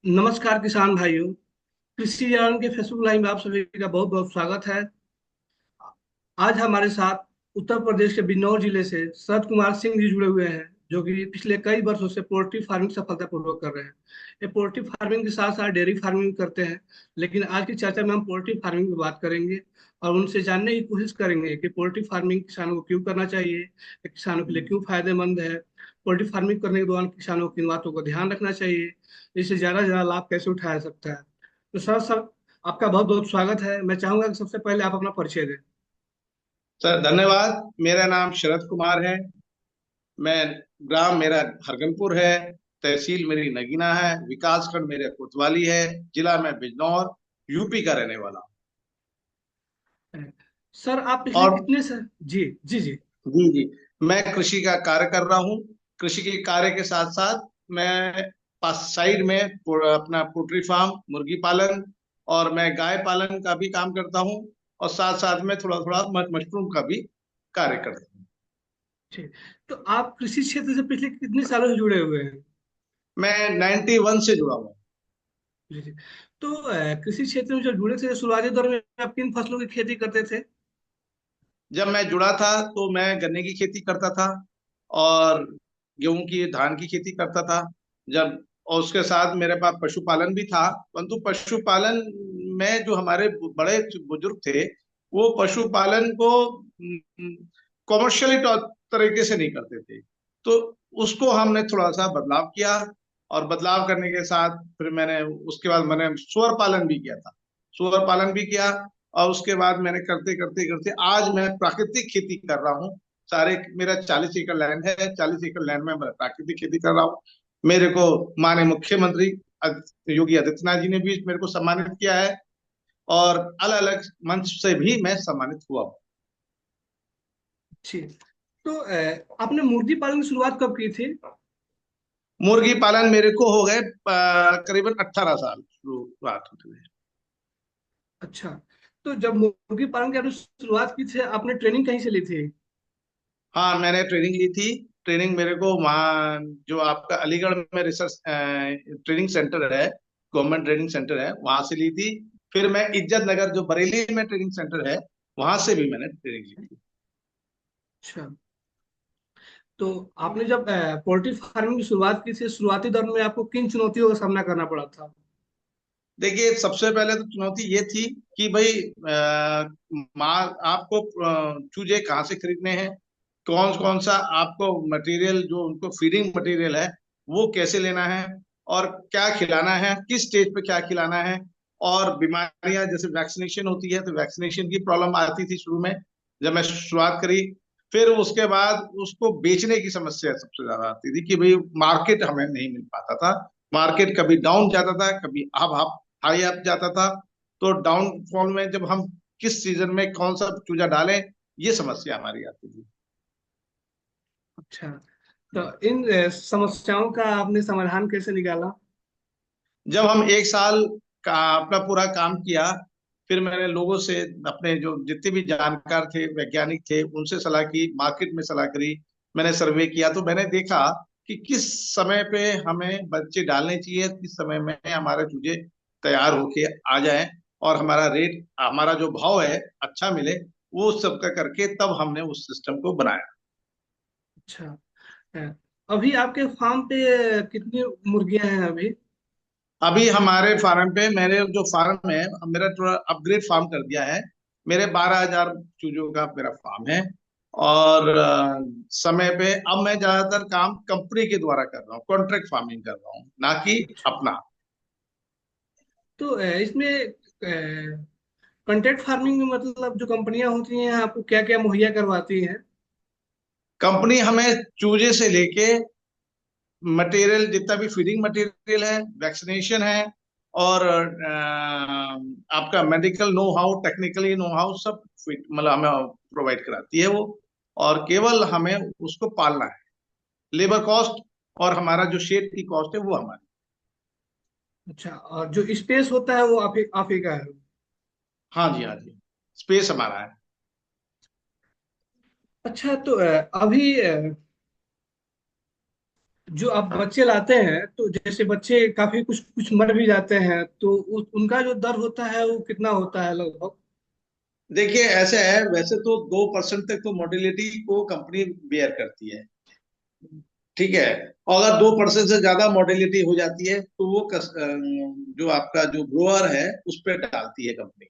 नमस्कार किसान भाइयों। कृषि ज्ञान के फेसबुक लाइव में आप सभी का बहुत बहुत स्वागत है। आज हमारे साथ उत्तर प्रदेश के बिजनौर जिले से शरद कुमार सिंह जी जुड़े हुए हैं, जो कि पिछले कई वर्षों से पोल्ट्री फार्मिंग सफलतापूर्वक कर रहे हैं। ये पोल्ट्री फार्मिंग के साथ साथ डेयरी फार्मिंग करते हैं। लेकिन आज की चर्चा में हम पोल्ट्री फार्मिंग की बात करेंगे और उनसे जानने की कोशिश करेंगे कि पोल्ट्री फार्मिंग किसानों को क्यों करना चाहिए, ये किसानों के लिए क्यों फायदेमंद है, पोल्ट्री फार्मिंग करने के दौरान किसानों को किन बातों का ध्यान रखना चाहिए, इससे ज्यादा से ज्यादा लाभ कैसे उठाया सकता है। तो सर आपका बहुत बहुत स्वागत है। मैं चाहूंगा कि सबसे पहले आप अपना परिचय दें। सर धन्यवाद। मेरा नाम शरद कुमार है। मैं ग्राम मेरा हरगनपुर है। तहसील मेरी नगीना है। विकास खंड मेरे कोतवाली है। जिला मैं बिजनौर यूपी का रहने वाला हूँ। सर आप पिछले और कितने सर जी जी जी। जी जी, मैं कृषि का कार्य कर रहा हूँ। कृषि के कार्य के साथ साथ मैं पास साइड में अपना पोल्ट्री फार्म, मुर्गी पालन और मैं गाय पालन का भी काम करता हूँ। और साथ साथ में थोड़ा थोड़ा मशरूम का भी कार्य करता हूँ। ठीक। तो आप कृषि क्षेत्र से पिछले कितने सालों से जुड़े हुए हैं? मैं 91 से जुड़ा हुआ हूँ। जी जी। तो कृषि क्षेत्र में जो जुड़े थे, शुरुआती दौर में आप किन फसलों की खेती करते थे? जब मैं जुड़ा था तो मैं गन्ने की खेती करता था और गेहूं की धान की खेती करता था। जब और उसके साथ मेरे पास पशुपालन भी था, परंतु पशुपालन में जो हमारे बड़े बुजुर्ग थे वो पशुपालन को कॉमर्शियली तरीके से नहीं करते थे। तो उसको हमने थोड़ा सा बदलाव किया। और बदलाव करने के साथ फिर मैंने उसके बाद मैंने सुअर पालन भी किया था। सुअर पालन भी किया। और उसके बाद मैंने करते करते करते आज मैं प्राकृतिक खेती कर रहा हूँ। सारे मेरा 40 एकड़ लैंड है। 40 एकड़ लैंड में मैं प्राकृतिक खेती कर रहा हूँ। मेरे को माननीय मुख्यमंत्री योगी आदित्यनाथ जी ने भी मेरे को सम्मानित किया है। और अलग अलग मंच से भी मैं सम्मानित हुआ हूँ। ठीक। तो आपने मुर्गी पालन की शुरुआत कब की थी? मुर्गी पालन मेरे को हो गए करीबन 18 साल शुरुआत होती है। अच्छा। तो जब मुर्गी पालन की आपने शुरुआत की थी, आपने ट्रेनिंग कहीं से ली थी? हाँ, मैंने ट्रेनिंग ली थी। ट्रेनिंग मेरे को वहाँ जो आपका अलीगढ़ में रिसर्च ट्रेनिंग सेंटर है, गवर्नमेंट ट्रेनिंग सेंटर है, वहां से ली थी। फिर मैं इज्जत नगर जो बरेली में ट्रेनिंग सेंटर है, वहां से भी मैंने ट्रेनिंग ली थी। अच्छा। तो आपने जब पोल्ट्री फार्मिंग की शुरुआत की थी, शुरुआती दौर में आपको किन चुनौतियों का सामना करना पड़ा था? देखिए, सबसे पहले तो चुनौती ये थी कि भाई माँ आपको चूजे कहाँ से खरीदने हैं, कौन कौन सा आपको मटेरियल जो उनको फीडिंग मटेरियल है वो कैसे लेना है, और क्या खिलाना है, किस स्टेज पे क्या खिलाना है। और बीमारियां जैसे वैक्सीनेशन होती है तो वैक्सीनेशन की प्रॉब्लम आती थी शुरू में जब मैं शुरुआत करी। फिर उसके बाद उसको बेचने की समस्या सबसे ज्यादा आती थी कि भाई मार्केट हमें नहीं मिल पाता था। मार्केट कभी डाउन जाता था, कभी अप हाई अप जाता था। तो डाउनफॉल में जब हम किस सीजन में कौन सा चूजा डालें, ये समस्या हमारी आती थी। अच्छा। तो इन समस्याओं का आपने समाधान कैसे निकाला? जब हम एक साल का अपना पूरा काम किया, फिर मैंने लोगों से, अपने जो जितने भी जानकार थे, वैज्ञानिक थे, उनसे सलाह की, मार्केट में सलाह करी। मैंने सर्वे किया तो मैंने देखा कि किस समय पे हमें बच्चे डालने चाहिए, किस समय में हमारे चूजे तैयार होके आ जाएं और हमारा रेट, हमारा जो भाव है अच्छा मिले। वो सब का करके तब हमने उस सिस्टम को बनाया। अच्छा। अ, अभी आपके फार्म पे कितनी मुर्गियां हैं अभी? अभी हमारे फार्म पे, मेरे जो फार्म है, अब मेरा थोड़ा अपग्रेड फार्म कर दिया है। मेरे 12,000 चूजों का मेरा फार्म है। और समय पे अब मैं ज्यादातर काम कंपनी के द्वारा कर रहा हूँ, कॉन्ट्रैक्ट फार्मिंग कर रहा हूँ, ना कि अच्छा। अपना। तो इसमें कॉन्ट्रैक्ट फार्मिंग में मतलब जो कंपनियां होती हैं आपको क्या क्या मुहैया करवाती हैं? कंपनी हमें चूजे से लेके मटेरियल, जितना भी फीडिंग मटेरियल है, वैक्सीनेशन है, और आपका medical know how, technically know how, सब मतलब हमें प्रोवाइड कराती है वो। और केवल हमें उसको पालना है। लेबर कॉस्ट और हमारा जो शेड की कॉस्ट है वो हमारी। अच्छा, और जो स्पेस होता है वो आप ही का है? हाँ जी, हाँ जी, स्पेस हमारा है। अच्छा। तो अभी जो आप बच्चे लाते हैं, तो जैसे बच्चे काफी कुछ कुछ मर भी जाते हैं, तो उनका जो दर होता है वो कितना होता है लगभग? देखिए ऐसे है, वैसे तो 2% तक तो मोर्टेलिटी को कंपनी बेयर करती है, ठीक है। और अगर 2% से ज्यादा मोर्टेलिटी हो जाती है तो वो जो आपका जो ग्रोअर है उस पर डालती है कंपनी।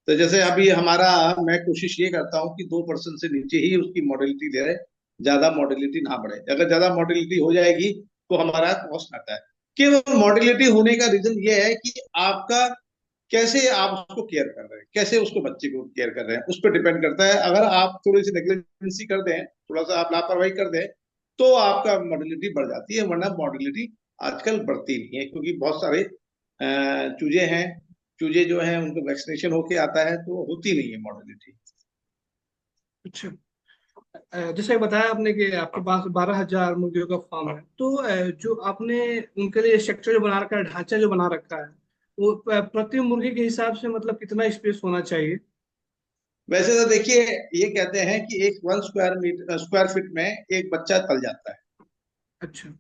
तो जैसे अभी हमारा, मैं कोशिश ये करता हूँ कि 2% से नीचे ही उसकी मोर्टेलिटी ले रहे, ज्यादा मोर्टेलिटी ना बढ़े। अगर ज्यादा मोर्टेलिटी हो जाएगी तो हमारा कॉस्ट आता है। केवल मोर्टेलिटी होने का रीजन ये है कि आपका कैसे आप उसको केयर कर रहे हैं, कैसे उसको बच्चे को केयर कर रहे हैं, उस पर डिपेंड करता है। अगर आप थोड़ी सी नेग्लिजेंसी कर दें, थोड़ा सा आप लापरवाही कर दें, तो आपका मोर्टेलिटी बढ़ जाती है, वरना मोर्टेलिटी आजकल बढ़ती नहीं है, क्योंकि बहुत सारे चूजे हैं। चूजे जो हैं उनको वैक्सीनेशन होके आता है, तो होती नहीं है मोर्टेलिटी। अच्छा। जैसे बताया आपने कि आपके पास 12,000 मुर्गियों का फार्म है, तो जो आपने उनके लिए स्ट्रक्चर जो बना रखा है, ढांचा जो बना रखा है, वो प्रति मुर्गी के हिसाब से मतलब कितना स्पेस होना चाहिए? वैसे तो देखिए, ये कहते हैं कि एक 1 स्क्वायर फीट में एक बच्चा पल जाता है, अच्छा।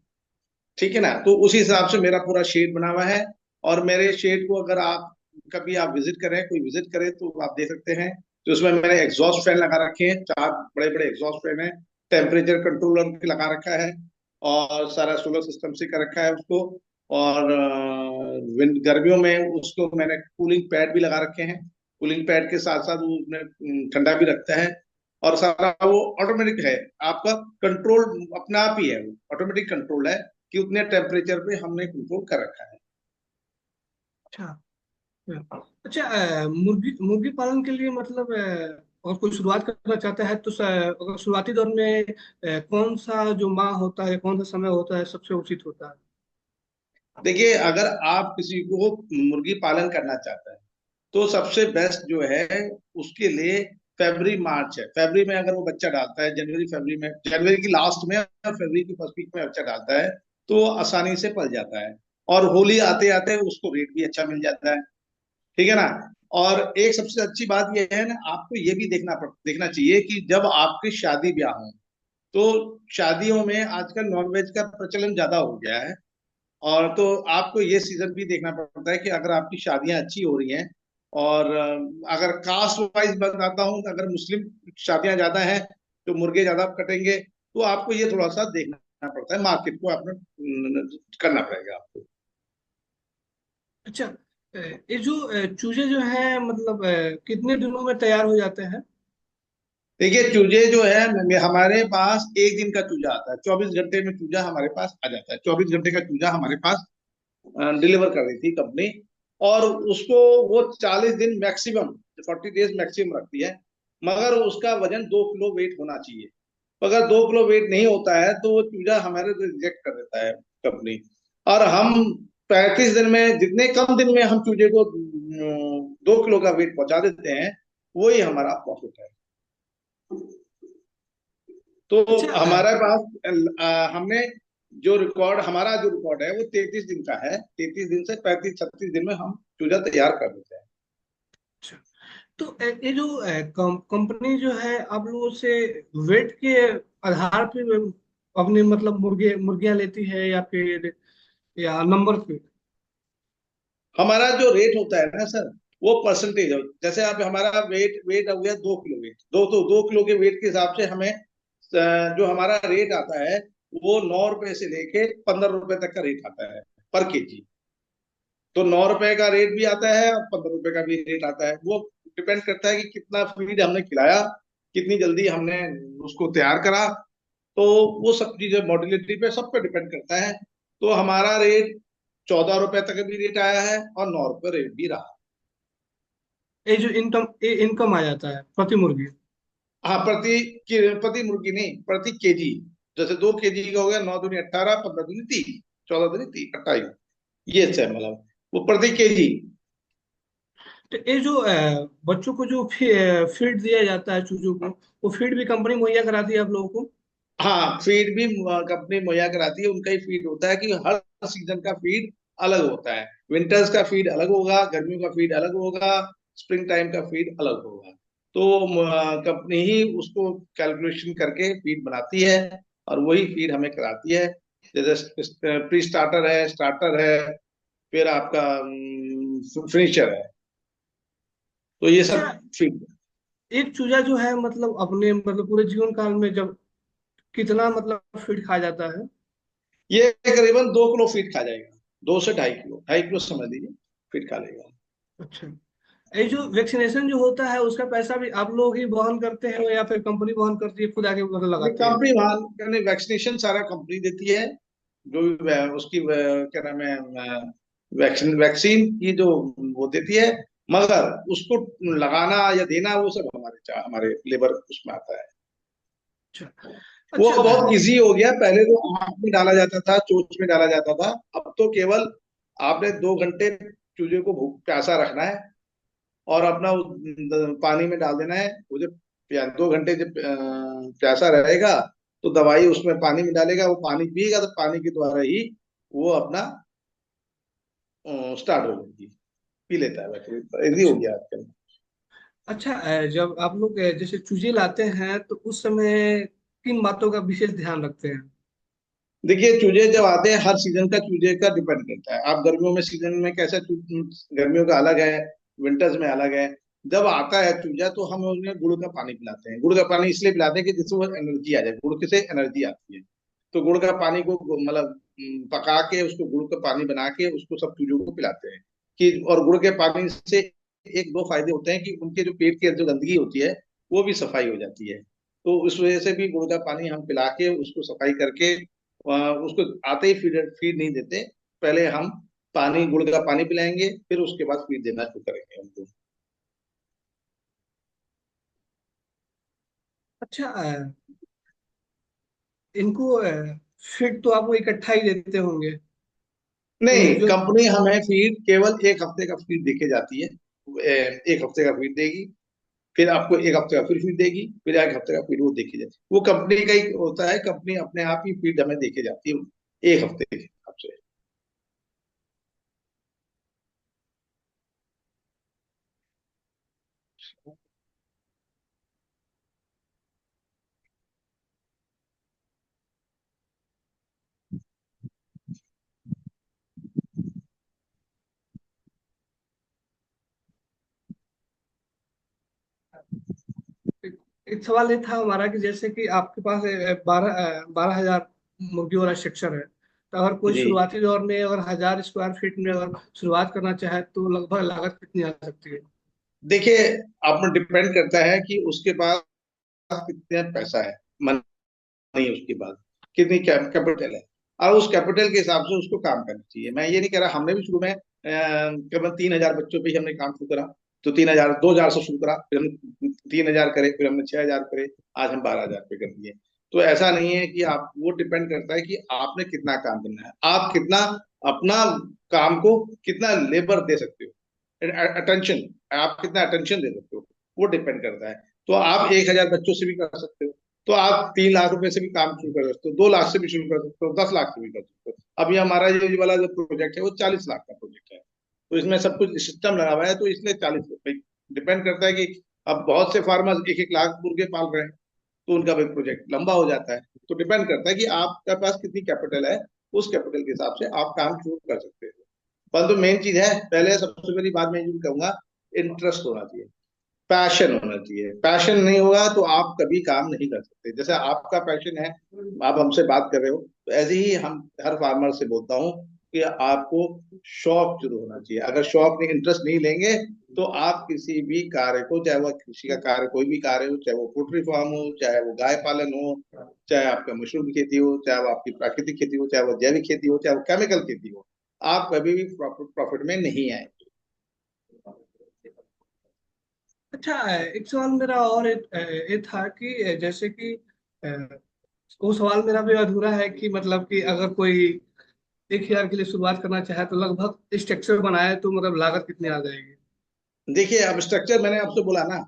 ठीक है ना। तो उसी हिसाब से मेरा पूरा शेड बना हुआ है। और मेरे शेड को अगर आप कभी आप विजिट करें, कोई विजिट करे, तो आप देख सकते हैं। तो उसमें मैंने एग्जॉस्ट फैन लगा रखे हैं, 4 बड़े बड़े एग्जॉस्ट फैन है। टेम्परेचर कंट्रोलर भी लगा रखा है, और सारा सोलर सिस्टम से कर रखा है उसको। और गर्मियों में उसको मैंने कूलिंग पैड भी लगा रखे हैं। कूलिंग पैड के साथ साथ वो उसमें ठंडा भी रखता है। और सारा वो ऑटोमेटिक है, आपका कंट्रोल अपना आप ही है, वो ऑटोमेटिक कंट्रोल है कि उतने टेम्परेचर पे हमने कंट्रोल कर रखा है। अच्छा। अच्छा, मुर्गी मुर्गी पालन के लिए मतलब और कोई शुरुआत करना चाहता है तो अगर शुरुआती दौर में कौन सा जो माह होता है, कौन सा समय होता है सबसे उचित होता है? देखिए, अगर आप किसी को मुर्गी पालन करना चाहते हैं, तो सबसे बेस्ट जो है उसके लिए फरवरी मार्च है। फरवरी में अगर वो बच्चा डालता है, जनवरी फरवरी में, जनवरी की लास्ट में और फरवरी की फर्स्ट वीक में बच्चा डालता है, तो वो आसानी से पल जाता है। और होली आते आते उसको रेट भी अच्छा मिल जाता है, ठीक है ना। और एक सबसे अच्छी बात यह है ना, आपको ये भी देखना चाहिए कि जब आपकी शादी ब्याह हो, तो शादियों में आजकल नॉनवेज का प्रचलन ज्यादा हो गया है। और तो आपको ये सीजन भी देखना पड़ता है कि अगर आपकी शादियां अच्छी हो रही हैं, और अगर कास्ट वाइज बताता हूँ, अगर मुस्लिम शादियां ज्यादा हैं तो मुर्गे ज्यादा कटेंगे। तो आपको ये थोड़ा सा देखना पड़ता है, मार्केट को आपने करना पड़ेगा आपको। अच्छा। ये जो चूजे जो हैं मतलब कितने दिनों में तैयार हो जाते हैं? देखिए, चूजे जो है हमारे पास एक दिन का चूजा आता है, 24 घंटे में चूजा हमारे पास आ जाता है। 24 घंटे का चूजा हमारे पास डिलीवर कर रही थी कंपनी। और उसको वो 40 दिन मैक्सिमम, 40 डेज मैक्सिमम रखती है। मगर उसका वजन 2 किलो वेट होना चाहिए। तो अगर 2 किलो वेट नहीं होता है तो वो चूजा हमारे रिजेक्ट कर देता है कंपनी। और हम 35 दिन में, जितने कम दिन में हम चूजे को 2 किलो का वेट पहुंचा देते हैं, वही हमारा प्रॉफिट है। तो अच्छा। हमारे पास हमने हमारा जो रिकॉर्ड है वो 33 दिन का है। 33 दिन से 35-36 दिन में हम चूजा तैयार कर देते हैं। अच्छा, तो ये जो कंपनी जो है आप लोगों से वेट के आधार पे अपने मतलब मुर्गियां लेती है, या फिर या नंबर पे? हमारा जो रेट होता है ना सर, वो परसेंटेज है। जैसे आप हमारा वेट वेट हो गया 2 किलो वेट, 2 किलो के वेट के हिसाब से हमें जो हमारा रेट आता है, वो 9 रुपए से लेके 15 रुपए तक का रेट आता है पर केजी। तो 9 रुपए का रेट भी आता है और 15 रुपए का भी रेट आता है। वो डिपेंड करता है कि कितना फीड हमने खिलाया, कितनी जल्दी हमने उसको तैयार करा। तो वो सब चीजें मोडिलिटी पे, सब पे डिपेंड करता है। तो हमारा रेट 14 रुपए तक भी रेट आया है, और 9 रुपए रेट भी रहा। ये जो ये इनकम आ जाता है प्रति मुर्गी? हाँ, प्रति मुर्गी नहीं, प्रति केजी। जैसे 2 केजी का हो गया, 9 दूनी 18, 15 दूनी 30, 14 दूनी 30, 28। ये है मतलब, वो प्रति केजी। तो ये जो बच्चों को जो फीड दिया जाता है चूजों को, वो फीड भी कंपनी मुहैया कराती है आप लोगों को? हाँ, फीड भी कंपनी मुहैया कराती है। उनका ही फीड होता है कि हर सीजन का फीड अलग होता है। विंटर्स का फीड अलग होगा, गर्मियों का फीड अलग होगा, स्प्रिंग टाइम का फीड अलग होगा। तो कंपनी ही उसको कैलकुलेशन करके फीड बनाती है, और वही फीड हमें कराती है। जैसे प्री स्टार्टर है, स्टार्टर है, फिर आपका फिनिशर है। तो ये अच्छा, सब फीड। एक चूजा जो है मतलब अपने मतलब पूरे जीवन काल में जब कितना मतलब फीड खा जाता है? ये करीबन 2 किलो फीड खा जाएगा, 2 से 2.5 किलो, 2.5 किलो समझ लीजिए फीड खा लेगा। अच्छा, ये जो वैक्सीनेशन जो होता है उसका पैसा भी आप लोग ही वहन करते हैं या फिर कंपनी वहन करती है, खुद आके मतलब नहीं, लगाते हैं? कंपनी वहां वैक्सीनेशन सारा कंपनी देती है। जो भी उसकी क्या नाम है, वैक्सीन वैक्सीन की जो वो देती है, मगर उसको लगाना या देना वो सब हमारे लेबर उसमें आता है। अच्छा। वो अच्छा बहुत इजी हो गया, पहले तो आँख में डाला जाता था, चोंच में डाला जाता था। अब तो केवल आपने 2 घंटे चूजे को भूख प्यासा रखना है और अपना पानी में डाल देना है। वो जब 2 घंटे जब प्यासा रहेगा तो दवाई उसमें पानी में डालेगा, वो पानी पिएगा तो पानी के द्वारा ही वो अपना स्टार्ट हो जाएगी, पी लेता है वैसे, इजी हो अच्छा। गया आजकल। अच्छा, जब आप लोग जैसे चूजे लाते हैं तो उस समय किन बातों का विशेष ध्यान रखते हैं? देखिए, चूजे जब आते हैं, हर सीजन का चूजे का डिपेंड करता है। आप गर्मियों में सीजन में कैसा गर्मियों का अलग है, विंटर्स में अलग है। जब आता है चूजा तो हम उन्हें गुड़ का पानी पिलाते हैं। गुड़ का पानी इसलिए पिलाते हैं कि जिससे वो एनर्जी आ जाए, गुड़ से एनर्जी आती है। तो गुड़ का पानी को मतलब पका के उसको गुड़ का पानी बना के उसको सब चूजों को पिलाते हैं। कि और गुड़ के पानी से एक दो फायदे होते हैं कि उनके जो पेट की जो गंदगी होती है वो भी सफाई हो जाती है। तो उस वजह से भी गुड़ का पानी हम पिला के उसको सफाई करके उसको आते ही फीड फीड नहीं देते। पहले हम पानी, गुड़ का पानी पिलाएंगे, फिर उसके बाद फीड देना शुरू करेंगे उनको। अच्छा, इनको फीड तो आप इकट्ठा ही देते होंगे तो नहीं, जो? कंपनी हमें फीड केवल 1 हफ्ते का फीड देके जाती है। 1 हफ्ते का फीड देगी, फिर आपको 1 हफ्ते का फिर फीड देगी, फिर 1 हफ्ते का फीड वो देके जाती है। वो कंपनी का ही होता है, कंपनी अपने आप ही फीड हमें देके जाती है 1 हफ्ते के हिसाब से। एक एक सवाल ये था हमारा कि जैसे कि आपके पास 12,000 मुर्गी वाला स्ट्रक्चर है, तो अगर कोई जी, शुरुआती दौर में अगर 1,000 स्क्वायर फीट में अगर शुरुआत करना चाहे तो लगभग लागत कितनी आ सकती है? देखिए, आप में डिपेंड करता है कि उसके पास कितना पैसा है, नहीं उसके बाद कितनी कैपिटल है, और उस कैपिटल के हिसाब से उसको काम करना चाहिए। मैं ये नहीं कह रहा, हमने भी शुरू में करीबन 3,000 बच्चों पे ही हमने काम शुरू करा। तो 3,000, 2,000 से शुरू करा, फिर हमने 3,000 करे, फिर हमने 6,000 करे, आज हम 12,000 पे कर दिए। तो ऐसा नहीं है कि आप, वो डिपेंड करता है कि आपने कितना काम करना है, आप कितना अपना काम को कितना लेबर दे सकते हो, अटेंशन, आप कितना अटेंशन दे सकते हो, वो डिपेंड करता है। तो आप 1,000 बच्चों से भी कर सकते हो, तो आप 3 लाख रुपए से भी काम शुरू कर सकते हो, 2 लाख से भी शुरू कर सकते हो, 10 लाख से भी कर सकते हो। अभी हमारा ये वाला जो प्रोजेक्ट है वो 40 लाख का प्रोजेक्ट है। तो इसमें सब कुछ सिस्टम लगा हुआ है, तो इसलिए 40 रुपए डिपेंड करता है कि अब बहुत से फार्मर्स 1-1 लाख मुर्गे पाल रहे हैं, तो उनका भी प्रोजेक्ट लंबा हो जाता है। तो डिपेंड करता है कि आपके पास कितनी कैपिटल है, उस कैपिटल के हिसाब से आप काम शुरू कर सकते हो। परंतु मेन चीज है, पहले सबसे पहली बात मैं ये कहूंगा, इंटरेस्ट होना चाहिए, पैशन होना चाहिए। पैशन नहीं होगा तो आप कभी काम नहीं कर सकते। जैसे आपका पैशन है, आप हमसे बात कर रहे हो, तो ऐसे ही हम हर फार्मर से बोलता हूँ कि आपको शौक शुरू होना चाहिए। अगर शौक नहीं, इंटरेस्ट नहीं लेंगे, तो आप किसी भी कार्य को, चाहे वो कृषि का कार्य कोई भी कार्य हो, चाहे वो पोल्ट्री फार्म हो, चाहे वो गाय पालन हो, चाहे आपका मशरूम खेती हो, चाहे वो आपकी प्राकृतिक खेती हो, चाहे वो जैविक खेती हो, चाहे वो केमिकल खेती हो, आप कभी भी प्रॉफिट में नहीं आए। अच्छा, एक सवाल मेरा और ये था कि जैसे कि अ, वो सवाल मेरा भी अधूरा है कि मतलब कि अगर कोई 1,000 के लिए शुरुआत करना चाहे तो लगभग स्ट्रक्चर बनाए तो मतलब लागत कितनी आ जाएगी? देखिए, अब स्ट्रक्चर मैंने आपसे बोला ना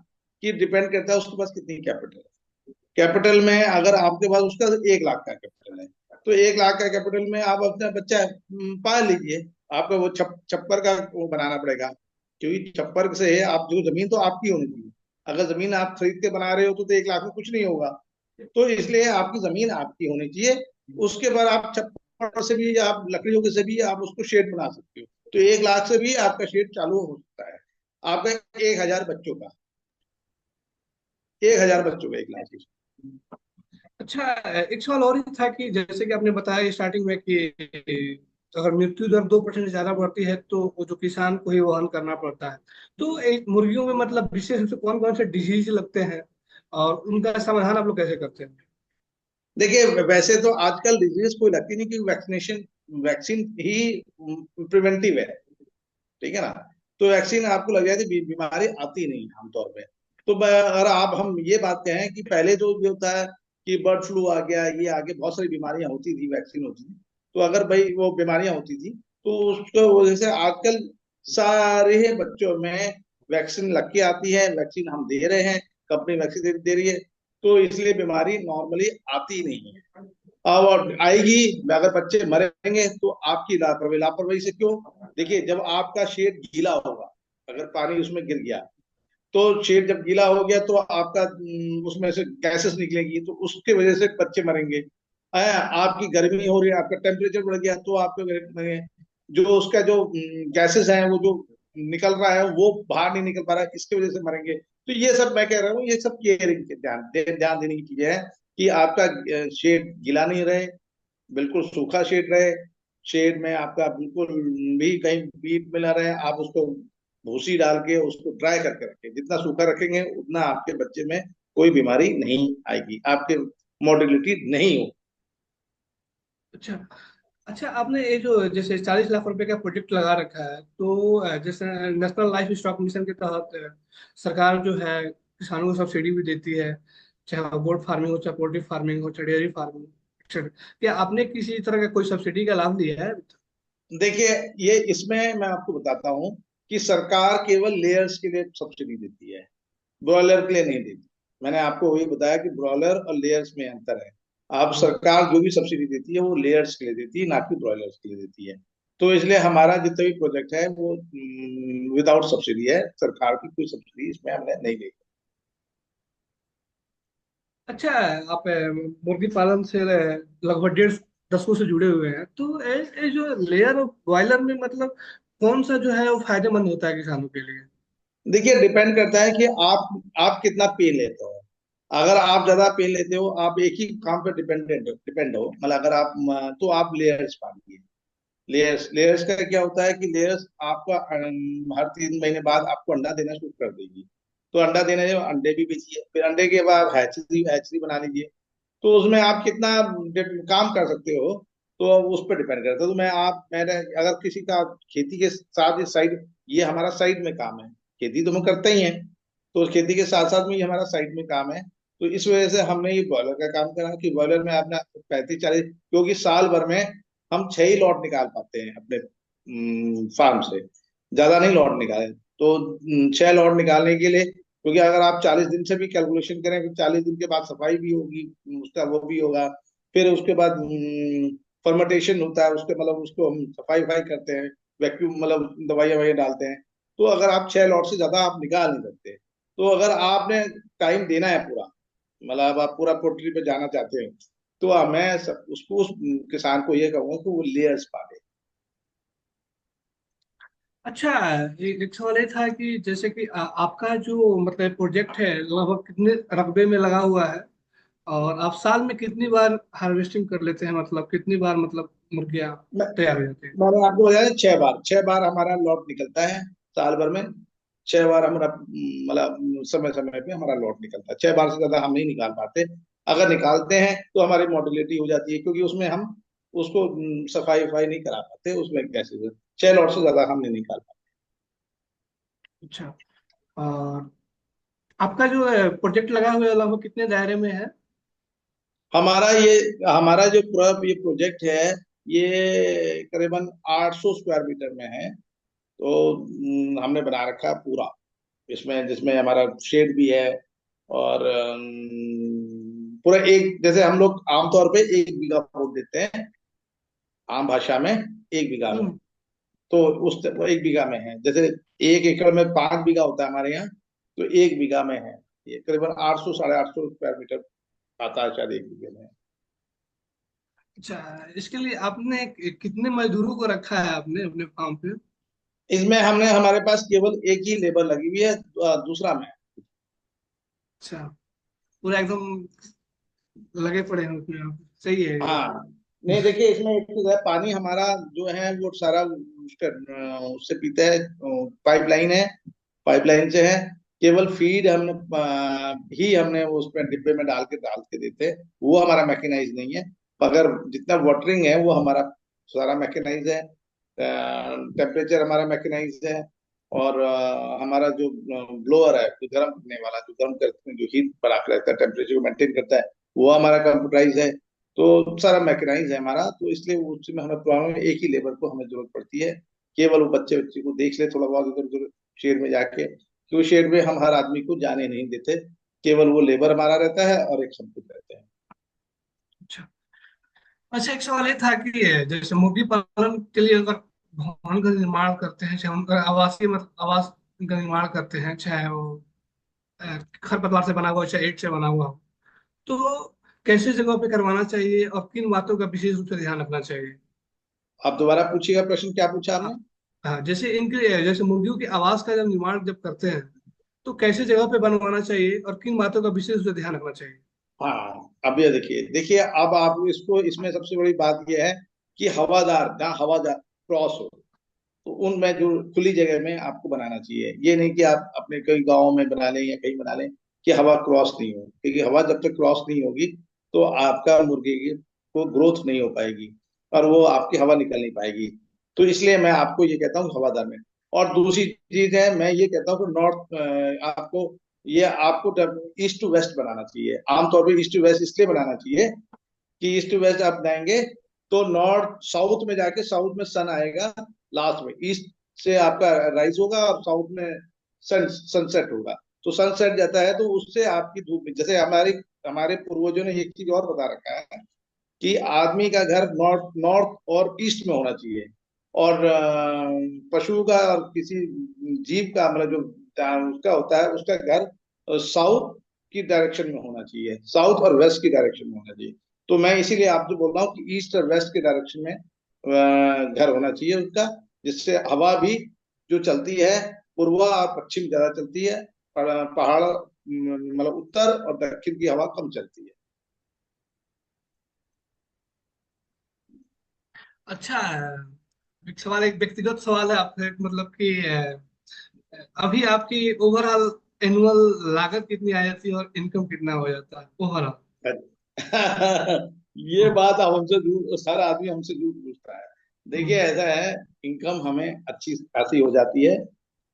कि डिपेंड करता है उसके पास कितनी कैपिटल है। कैपिटल में अगर आपके पास उसका 1 लाख का कैपिटल है, तो 1 लाख का कैपिटल में आप अपना बच्चा पाल लीजिए। आपको वो छप्पर का वो बनाना पड़ेगा, क्योंकि छप्पर से आप, जो जमीन तो आपकी होनी चाहिए। अगर जमीन आप खरीद के बना रहे हो तो 1 लाख में कुछ नहीं होगा। तो इसलिए आपकी जमीन आपकी होनी चाहिए। उसके बाद आप रबड़ से भी, आप लकड़ियों के से भी आप उसको शेड बना सकते हो। तो 1 लाख से भी आपका शेड चालू हो सकता है। आपका 1,000 बच्चों का 1 लाख की। अच्छा, एक सवाल और ही था कि जैसे कि आपने बताया स्टार्टिंग में कि अगर मृत्यु दर 2% से ज्यादा बढ़ती है तो वो जो किसान को ही वहन करना पड़ता है। तो एक मुर्गियों में मतलब विशेष रूप से कौन कौन से डिजीज लगते हैं और उनका समाधान आप लोग कैसे करते हैं? देखिए, वैसे तो आजकल डिजीज कोई लगती नहीं, क्योंकि वैक्सीन ही प्रिवेंटिव है। ठीक है ना। तो वैक्सीन आपको लग जाए तो बीमारी आती नहीं आमतौर पे। तो अगर आप हम ये बात कहें कि पहले जो ये होता है कि बर्ड फ्लू आ गया, ये आगे बहुत सारी बीमारियां होती थी, वैक्सीन होती थी। तो अगर भाई वो बीमारियां होती थी, तो उसको वजह से आजकल सारे बच्चों में वैक्सीन लग के आती है। वैक्सीन हम दे रहे हैं, कंपनी वैक्सीन दे रही है। तो इसलिए बीमारी नॉर्मली आती नहीं है। और आएगी, अगर बच्चे मरेंगे तो आपकी लापरवाही। लापरवाही से क्यों? देखिए, जब आपका शेड गीला होगा, अगर पानी उसमें गिर गया, तो शेड जब गीला हो गया तो आपका उसमें से गैसेस निकलेगी, तो उसके वजह से बच्चे मरेंगे। आपकी गर्मी हो रही है, आपका टेम्परेचर बढ़ गया, तो आपके मरेंगे। जो उसका जो गैसेस है, वो जो निकल रहा है वो बाहर नहीं निकल पा रहा है, इसकी वजह से मरेंगे। तो ये सब मैं कह रहा हूँ, ये सब केयरिंग के ध्यान देने की चीजें है कि आपका शेड गीला नहीं रहे, बिल्कुल सूखा शेड रहे। शेड में आपका बिल्कुल भी कहीं बीट मिला रहे, आप उसको भूसी डाल के उसको ड्राई करके रखें। जितना सूखा रखेंगे उतना आपके बच्चे में कोई बीमारी नहीं आएगी, आपके मोर्टेलिटी नहीं हो। अच्छा। अच्छा, आपने ये जो जैसे 40 लाख रुपए का प्रोजेक्ट लगा रखा है, तो जैसे नेशनल लाइफ स्टॉक मिशन के तहत सरकार जो है किसानों को सब्सिडी भी देती है, चाहे गोट फार्मिंग हो, चाहे पोल्ट्री फार्मिंग हो, चाहे डेयरी फार्मिंग, एक्सेट्रा। क्या आपने किसी तरह का कोई सब्सिडी का लाभ लिया है? देखिए, ये इसमें मैं आपको बताता हूँ कि सरकार केवल लेयर्स के लिए सब्सिडी देती है, ब्रॉयलर के लिए नहीं देती। मैंने आपको वही बताया कि ब्रॉयलर और लेयर्स में अंतर है। आप सरकार जो भी सब्सिडी देती है वो लेयर्स के लिए देती है, ना कि ब्रॉयलर्स के लिए देती है। तो इसलिए हमारा जितना भी प्रोजेक्ट है वो विदाउट सब्सिडी है। सरकार की कोई सब्सिडी इसमें हमने नहीं ली। अच्छा, आप मुर्गी पालन से लगभग डेढ़ दशकों से जुड़े हुए हैं, तो ये जो लेयर और बॉयलर में मतलब कौन सा जो है वो फायदेमंद होता है किसानों के लिए? देखिए, डिपेंड करता है कि आप कितना पे लेते हो। अगर आप ज्यादा पे लेते हो, आप एक ही काम पे डिपेंड हो, मतलब अगर आप तो आप लेयर्स पालिए। लेयर्स लेयर्स का क्या होता है कि लेयर्स आपका हर 3 महीने बाद आपको अंडा देना शुरू कर देगी। तो अंडा देने जो अंडे भी बेचिए, फिर अंडे के बाद हैचरी हैचरी बना लीजिए। तो उसमें आप कितना काम कर सकते हो, तो उस पर डिपेंड करता है। तो मैंने अगर किसी का खेती के साथ ये साइड, ये हमारा साइड में काम है। खेती तो हम करते ही हैं, तो खेती के साथ साथ में ये हमारा साइड में काम है। तो इस वजह से हमने ये बॉयलर का काम करा कि बॉयलर में अपना 35-40, क्योंकि साल भर में हम 6 ही लॉट निकाल पाते हैं अपने फार्म से, ज्यादा नहीं लॉट निकाले। तो 6 लॉट निकालने के लिए, क्योंकि अगर आप 40 दिन से भी कैलकुलेशन करें, फिर 40 दिन के बाद सफाई भी होगी, उसका वो भी होगा। फिर उसके बाद फर्मेंटेशन होता है, उसके मतलब उसको हम सफाई वफाई करते हैं, वैक्यूम मतलब दवाइयाँ ववाइयाँ डालते हैं। तो अगर आप 6 लॉट से ज्यादा आप निकाल नहीं सकते। तो अगर आपने टाइम देना है पूरा, मतलब आप पूरा पोल्ट्री पे जाना चाहते हैं, तो मैं उसको उस किसान को ये कहूंगा कि वो लेयर्स पाले। अच्छा, एक सवाल ये था कि जैसे कि आपका जो मतलब प्रोजेक्ट है लगभग कितने रकबे में लगा हुआ है, और आप साल में कितनी बार हार्वेस्टिंग कर लेते हैं, मतलब कितनी बार मतलब मुर्गियां मैं तैयार हो जाती हैं? मैंने आपको बताया 6 बार हमारा लॉट निकलता है साल भर में। 6 बार हमारा मतलब समय समय पे हमारा लॉट निकलता है। 6 बार से ज्यादा हम नहीं निकाल पाते। अगर निकालते हैं तो हमारी मोटिलिटी हो जाती है, क्योंकि उसमें हम उसको सफाई वफाई नहीं करा पाते, उसमें कैसे 6 लॉट से ज्यादा हम नहीं निकाल पाते। अच्छा, और आपका जो प्रोजेक्ट लगा हुआ है लगभग कितने दायरे में है? हमारा जो पूरा ये प्रोजेक्ट है, ये करीबन 800 स्क्वायर मीटर में है। तो हमने बना रखा है पूरा, इसमें जिसमें हमारा शेड भी है। और पूरा एक, जैसे हम लोग आमतौर पे 1 बीघा बोल देते हैं आम भाषा में, 1 बीघा में। हम्म। तो उस वो 1 बीघा में है, जैसे 1 एकड़ में 5 बीघा होता है हमारे यहाँ, तो 1 बीघा में है। ये करीबन 800 साढ़े 800 स्क्वायर मीटर आता है शायद 1 बीघे में। अच्छा, इसके लिए आपने कितने मजदूरों को रखा है आपने अपने फार्म पे? इसमें हमने हमारे पास केवल एक ही लेबर लगी हुई है, दूसरा मैं। अच्छा, पूरा एकदम लगे पड़े हैं उसमें आप, सही है ये। हाँ, नहीं देखिए, इसमें एक चीज है, पानी हमारा जो है वो सारा उससे पीते हैं, पाइपलाइन है, पाइपलाइन से है। केवल फीड हमने ही हमने वो उसमें डिब्बे में डाल के देते हैं, वो हमारा मैकेनाइज नहीं है। मगर जितना वाटरिंग है वो हमारा सारा मैकेनाइज है। टेम्परेचर हमारा मैकेनाइज है। और हमारा जो ब्लोअर है, जो गर्म करने वाला, जो गर्म करते जो हीट बना के रखता है, टेम्परेचर को मेंटेन करता है, वो हमारा कंप्यूटराइज है। तो सारा मैकेनाइज है हमारा, तो इसलिए उसमें हमें प्रॉब्लम है, एक ही लेबर को हमें जरूरत पड़ती है। केवल वो बच्चे बच्चे को देख ले थोड़ा बहुत इधर उधर शेड में जाके, क्योंकि शेड में हम हर आदमी को जाने नहीं देते। केवल वो लेबर हमारा रहता है और एक हम खुद रहते हैं। अच्छा। अच्छा, एक सवाल ये था कि जैसे मुर्गी पालन के लिए अगर भवन का निर्माण करते हैं, चाहे उनका आवासीय मतलब आवास का निर्माण करते हैं, चाहे वो खरपतवार से बना हुआ हो, चाहे ईंट से बना हुआ हो, तो कैसे जगह पे करवाना चाहिए और किन बातों का विशेष रूप से ध्यान रखना चाहिए? आप दोबारा पूछिएगा, प्रश्न क्या पूछा आपने? हाँ। हाँ, जैसे इनके जैसे मुर्गियों के आवास का जब निर्माण जब करते हैं, तो कैसे जगह पे बनवाना चाहिए और किन बातों का विशेष रूप से ध्यान रखना चाहिए? हाँ, अब ये देखिए देखिए, अब आप इसको, इसमें सबसे बड़ी बात यह है कि हवादार, जहाँ हवादार क्रॉस हो, तो उनमें जो खुली जगह में आपको बनाना चाहिए। ये नहीं कि आप अपने कई गाँव में बना लें या कहीं बना लें कि हवा क्रॉस नहीं हो, क्योंकि हवा जब तक क्रॉस नहीं होगी तो आपका मुर्गी की को ग्रोथ नहीं हो पाएगी, और वो आपकी हवा निकल नहीं पाएगी। तो इसलिए मैं आपको ये कहता हूँ हवादार में। और दूसरी चीज है, मैं ये कहता हूँ कि नॉर्थ, आपको ये आपको ईस्ट टू वेस्ट बनाना चाहिए। आमतौर पर ईस्ट टू वेस्ट इसलिए बनाना चाहिए कि ईस्ट टू वेस्ट आप जाएंगे तो नॉर्थ साउथ में जाके साउथ में सन आएगा लास्ट में, ईस्ट से आपका राइज होगा और साउथ में सनसेट होगा। तो सनसेट जाता है तो उससे आपकी धूप, जैसे हमारे हमारे पूर्वजों ने एक चीज और बता रखा है कि आदमी का घर नॉर्थ नॉर्थ और ईस्ट में होना चाहिए। और पशु का और किसी जीव का, मतलब जो उसका होता है, उसका घर साउथ की डायरेक्शन में होना चाहिए, साउथ और वेस्ट की डायरेक्शन में होना चाहिए। तो मैं इसीलिए आपको बोल रहा हूँ कि ईस्ट और वेस्ट के डायरेक्शन में घर होना चाहिए उसका, जिससे हवा भी जो चलती है पूर्व और पश्चिम ज्यादा चलती है, पहाड़ मतलब उत्तर और दक्षिण की हवा कम चलती है। अच्छा, एक सवाल, एक व्यक्तिगत सवाल है आपसे, मतलब कि अभी आपकी ओवरऑल एनुअल लागत कितनी आ जाती है और इनकम कितना हो जाता है ओवरऑल? ये बात अब हमसे जरूर सारा आदमी हमसे जरूर पूछता है। देखिए हम्म। ऐसा है, इनकम हमें अच्छी खासी हो जाती है।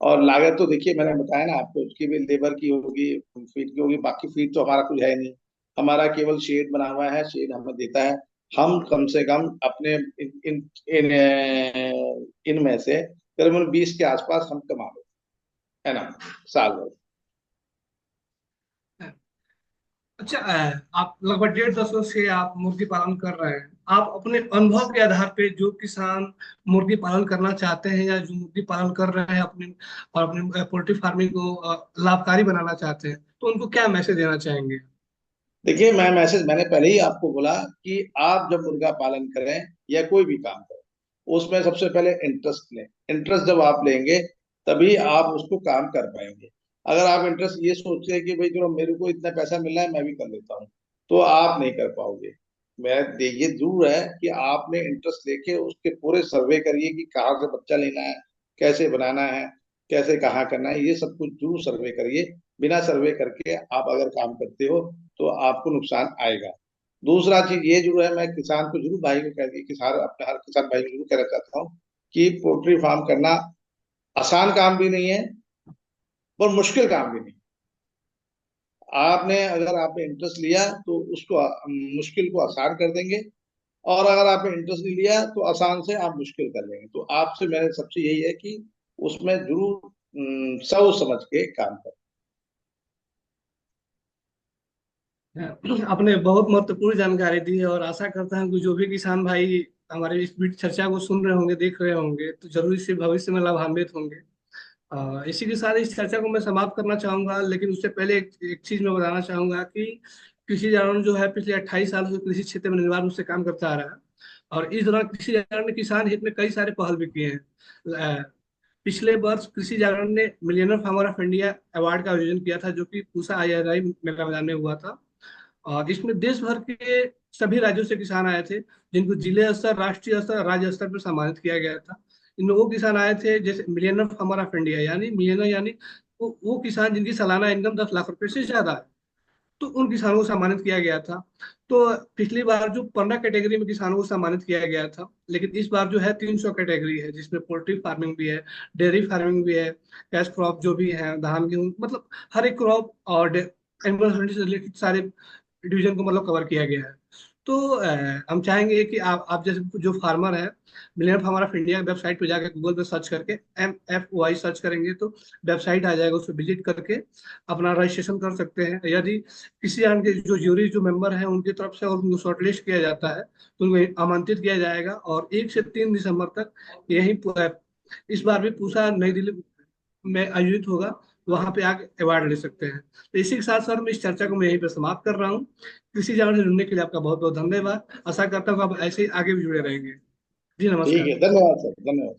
और लागत तो देखिए मैंने बताया ना आपको, उसकी भी लेबर की होगी, फीड की होगी, बाकी फीड तो हमारा कुछ है नहीं। हमारा केवल शेड बना हुआ है, शेड हमें देता है। हम कम से कम अपने इनमें से करीबन 20 के आसपास हम कमा लेते हैं, है ना, साल भर। अच्छा, आप लगभग 1.5 वर्ष से आप मुर्गी पालन कर रहे हैं। आप अपने अनुभव के आधार पे जो किसान मुर्गी पालन करना चाहते हैं या जो मुर्गी पालन कर रहे हैं अपने और अपने पोल्ट्री फार्मिंग को लाभकारी बनाना चाहते हैं, तो उनको क्या मैसेज देना चाहेंगे? देखिए, मैं मैसेज मैंने पहले ही आपको बोला कि आप जब मुर्गा पालन करें या कोई भी काम करें, उसमें सबसे पहले इंटरेस्ट लें। इंटरेस्ट जब आप लेंगे तभी आप उसको काम कर पाएंगे। अगर आप इंटरेस्ट ये सोचते हैं कि भाई चलो मेरे को इतना पैसा मिल रहा है मैं भी कर लेता हूँ, तो आप नहीं कर पाओगे। मैं ये जरूर है कि आपने इंटरेस्ट लेके उसके पूरे सर्वे करिए कि कहाँ से बच्चा लेना है, कैसे बनाना है, कैसे कहाँ करना है, ये सब कुछ जरूर सर्वे करिए। बिना सर्वे करके आप अगर काम करते हो तो आपको नुकसान आएगा। दूसरा चीज ये जो है, मैं किसान को जरूर भाई को कह दी, किसान अपने हर किसान भाई को जरूर कहना चाहता हूँ कि पोल्ट्री फार्म करना आसान काम भी नहीं है और मुश्किल काम भी नहीं। आपने अगर आपने इंटरेस्ट लिया तो उसको मुश्किल को आसान कर देंगे, और अगर आपने इंटरेस्ट नहीं लिया तो आसान से आप मुश्किल कर लेंगे। तो आपसे मेरे सबसे यही है कि उसमें जरूर सोच समझ के काम करें। आपने बहुत महत्वपूर्ण जानकारी दी है और आशा करता हूँ कि जो भी किसान भाई हमारे इस बीच चर्चा को सुन रहे होंगे, देख रहे होंगे, तो जरूर इससे भविष्य में लाभान्वित होंगे। इसी के साथ इस चर्चा को मैं समाप्त करना चाहूंगा, लेकिन उससे पहले एक चीज मैं बताना चाहूंगा कि कृषि जागरण जो है पिछले 28 साल से कृषि क्षेत्र में निर्बाध रूप से काम करता आ रहा है। और इस दौरान कृषि जागरण ने किसान हित में कई सारे पहल भी किए हैं। पिछले वर्ष कृषि जागरण ने millionaire farmer of India award का आयोजन किया था, जो कि पूसा IRI मेला मैदान में हुआ था। और इसमें देश भर के सभी राज्यों से किसान आए थे, जिनको जिले स्तर, राष्ट्रीय स्तर, राज्य स्तर पर सम्मानित किया गया था। इनमें वो किसान आए थे जैसे मिलियनर फार्मर ऑफ इंडिया, यानी मिलियनर यानी वो किसान जिनकी सालाना इनकम 10 लाख रुपए से ज्यादा है, तो उन किसानों को सम्मानित किया गया था। तो पिछली बार जो 15 कैटेगरी में किसानों को सम्मानित किया गया था, लेकिन इस बार जो है 300 कैटेगरी है, जिसमें पोल्ट्री फार्मिंग भी है, डेयरी फार्मिंग भी है, कैश क्रॉप जो भी है, धान गेहूं, मतलब हर एक क्रॉप और एनिमल हस्बेंड्री से रिलेटेड सारे डिवीजन को मतलब कवर किया गया है। तो हम चाहेंगे कि आप जैसे जो फार्मर है, million farmer of India website पे जाकर गूगल पे सर्च करके MFY सर्च करेंगे तो वेबसाइट आ जाएगा, उस पर विजिट करके अपना रजिस्ट्रेशन कर सकते हैं। यदि किसी अन्य के जो ज्यूरी जो मेंबर हैं उनकी तरफ से और उनको शॉर्टलिस्ट किया जाता है तो उनको आमंत्रित किया जाएगा, और 1 से 3 दिसंबर तक यही इस बार भी पूसा नई दिल्ली में आयोजित होगा, वहां पे आके अवार्ड ले सकते हैं। तो इसी के साथ सर मैं इस चर्चा को मैं यहीं पर समाप्त कर रहा हूँ। कृषि जागरण से जुड़ने के लिए आपका बहुत बहुत धन्यवाद। आशा करता हूँ आप ऐसे ही आगे भी जुड़े रहेंगे। जी ठीक नमस्कार। है, धन्यवाद सर, धन्यवाद।